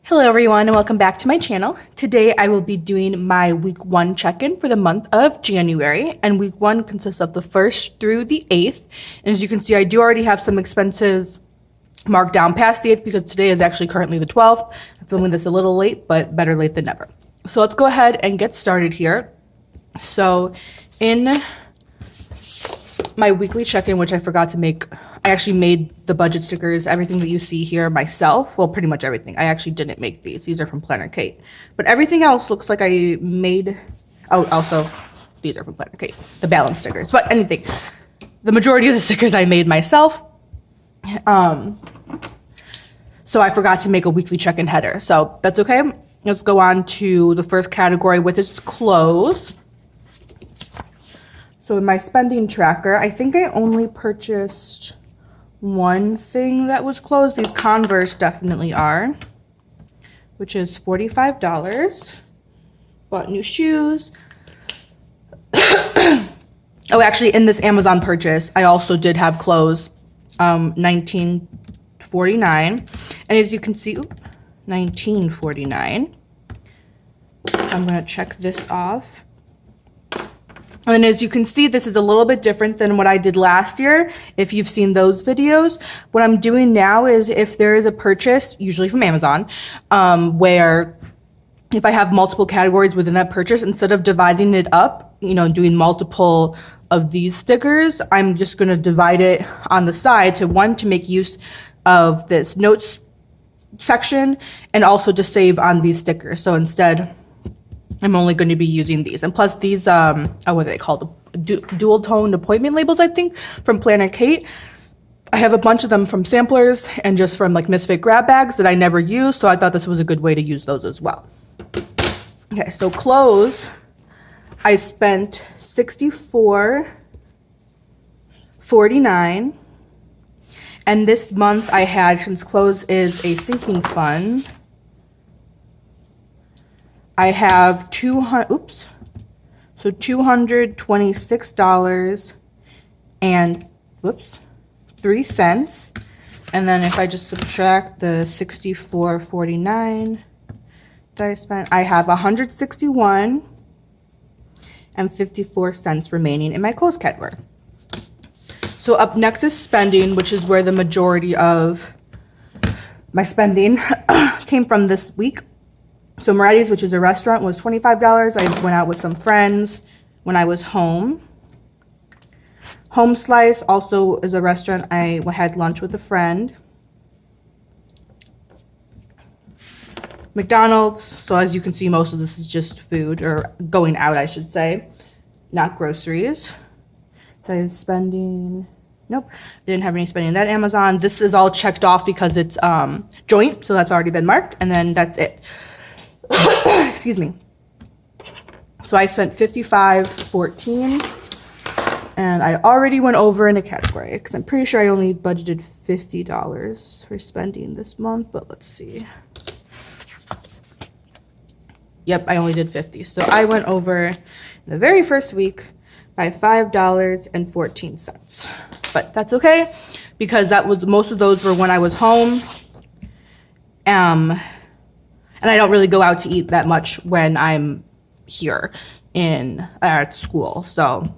Hello everyone and welcome back to my channel. Today I will be doing my week 1 check-in for the month of January, and week 1 consists of the 1st through the 8th. And as you can see, I do already have some expenses marked down past the 8th because today is actually currently the 12th. I'm filming this a little late, but better late than never. So let's go ahead and get started here. So in my weekly check-in, which I forgot to make, I actually made the budget stickers, everything that you see here myself. Well, pretty much everything. I actually didn't make these. These are from Planner Kate. But everything else looks like I made, oh, also, these are from Planner Kate, the balance stickers. But anything, the majority of the stickers I made myself. So I forgot to make a weekly check-in header. So that's okay. Let's go on to the first category, which is clothes. So in my spending tracker, I think I only purchased one thing that was clothes. These Converse definitely are, which is $45. Bought new shoes. Oh, actually, in this Amazon purchase, I also did have clothes, $19.49. And as you can see, $19.49. So I'm gonna check this off. And as you can see, this is a little bit different than what I did last year. If you've seen those videos, what I'm doing now is if there is a purchase, usually from Amazon, where if I have multiple categories within that purchase, instead of dividing it up, doing multiple of these stickers, I'm just going to divide it on the side to make use of this notes section and also to save on these stickers. So instead, I'm only going to be using these. And plus these, what are they called? Dual toned appointment labels, I think, from Planner Kate. I have a bunch of them from samplers and just from like Misfit grab bags that I never use. So I thought this was a good way to use those as well. Okay, so clothes, I spent $64.49. And this month I had, since clothes is a sinking fund, I have $226 and 3 cents. And then if I just subtract the $64.49 that I spent, I have $161 and 54 cents remaining in my clothes category. So up next is spending, which is where the majority of my spending came from this week. So Moretti's, which is a restaurant, was $25. I went out with some friends when I was home. Home Slice also is a restaurant. I had lunch with a friend. McDonald's. So as you can see, most of this is just food, or going out, I should say, not groceries. So I'm spending, nope, didn't have any spending at Amazon. This is all checked off because it's joint, so that's already been marked, and then that's it. Excuse me. So I spent $55.14, and I already went over in a category because I'm pretty sure I only budgeted $50 for spending this month, but let's see. Yep, I only did 50. So I went over in the very first week by $5.14. But that's okay because most of those were when I was home. And I don't really go out to eat that much when I'm here at school. So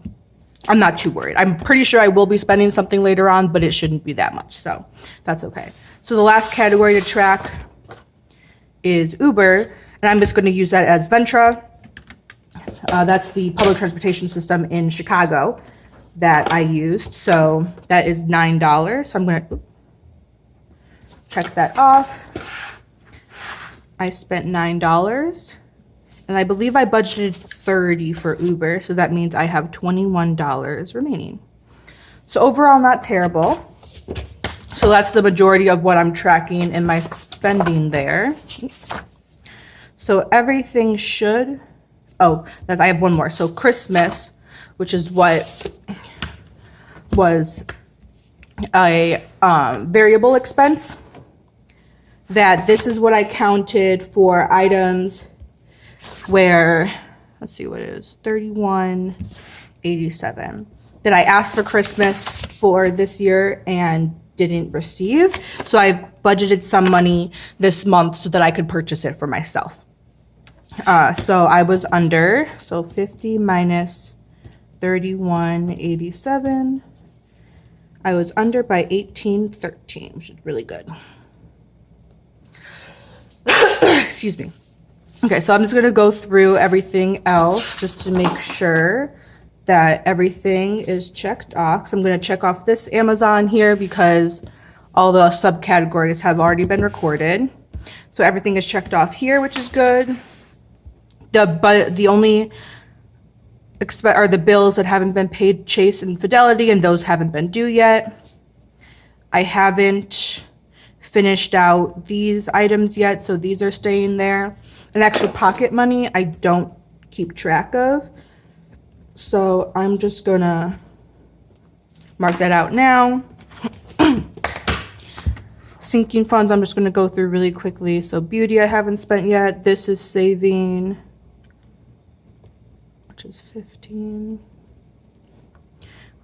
I'm not too worried. I'm pretty sure I will be spending something later on, but it shouldn't be that much. So that's okay. So the last category to track is Uber. And I'm just going to use that as Ventra. That's the public transportation system in Chicago that I used. So that is $9. So I'm going to check that off. I spent $9, and I believe I budgeted $30 for Uber, so that means I have $21 remaining. So overall, not terrible. So that's the majority of what I'm tracking in my spending there. So everything should, I have one more. So Christmas, which is what was a variable expense, that this is what I counted for items where, let's see what it is, $31.87 that I asked for Christmas for this year and didn't receive. So I budgeted some money this month so that I could purchase it for myself. So I was under, so 50 minus 31.87. I was under by 18.13, which is really good. Excuse me. Okay, so I'm just gonna go through everything else just to make sure that everything is checked off. So I'm gonna check off this Amazon here because all the subcategories have already been recorded. So everything is checked off here, which is good. The only are the bills that haven't been paid, Chase and Fidelity, and those haven't been due yet. I haven't finished out these items yet, so these are staying there. And actually pocket money, I don't keep track of. So I'm just gonna mark that out now. Sinking funds, I'm just gonna go through really quickly. So beauty I haven't spent yet. This is saving, which is 15.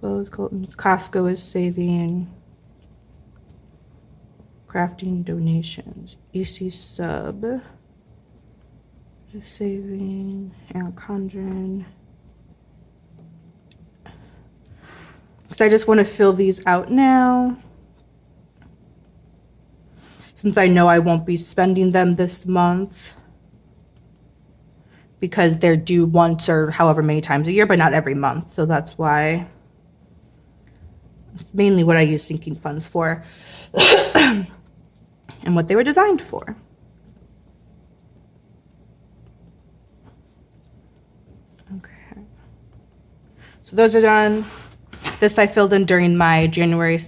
Costco is saving. Crafting donations. EC sub is saving. Aaron Condren. So I just want to fill these out now, since I know I won't be spending them this month because they're due once or however many times a year, but not every month. So that's why it's mainly what I use sinking funds for and what they were designed for. Okay. So those are done. This I filled in during my January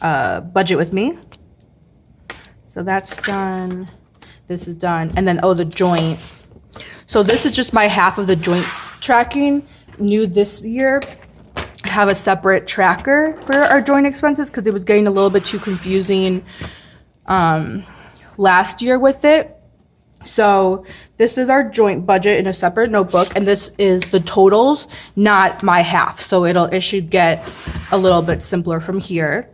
budget with me. So that's done. This is done. And then, the joint. So this is just my half of the joint tracking. New this year, I have a separate tracker for our joint expenses because it was getting a little bit too confusing last year with it. So this is our joint budget in a separate notebook, and this is the totals, not my half. So it should get a little bit simpler from here.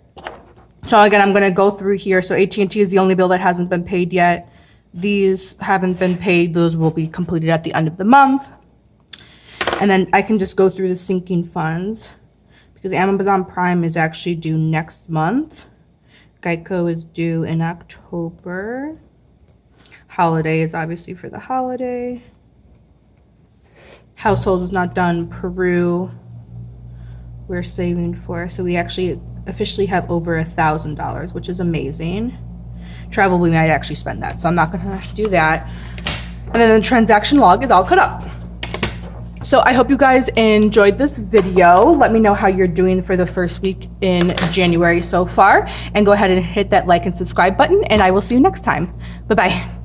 So again, I'm gonna go through here. So AT&T is the only bill that hasn't been paid yet. These haven't been paid. Those will be completed at the end of the month. And then I can just go through the sinking funds because Amazon Prime is actually due next month. Geico is due in October. Holiday is obviously for the holiday. Household is not done. Peru, we're saving for. So we actually officially have over $1,000, which is amazing. Travel, we might actually spend that, so I'm not gonna do that. And then the transaction log is all cut up. So I hope you guys enjoyed this video. Let me know how you're doing for the first week in January so far. And go ahead and hit that like and subscribe button, and I will see you next time. Bye-bye.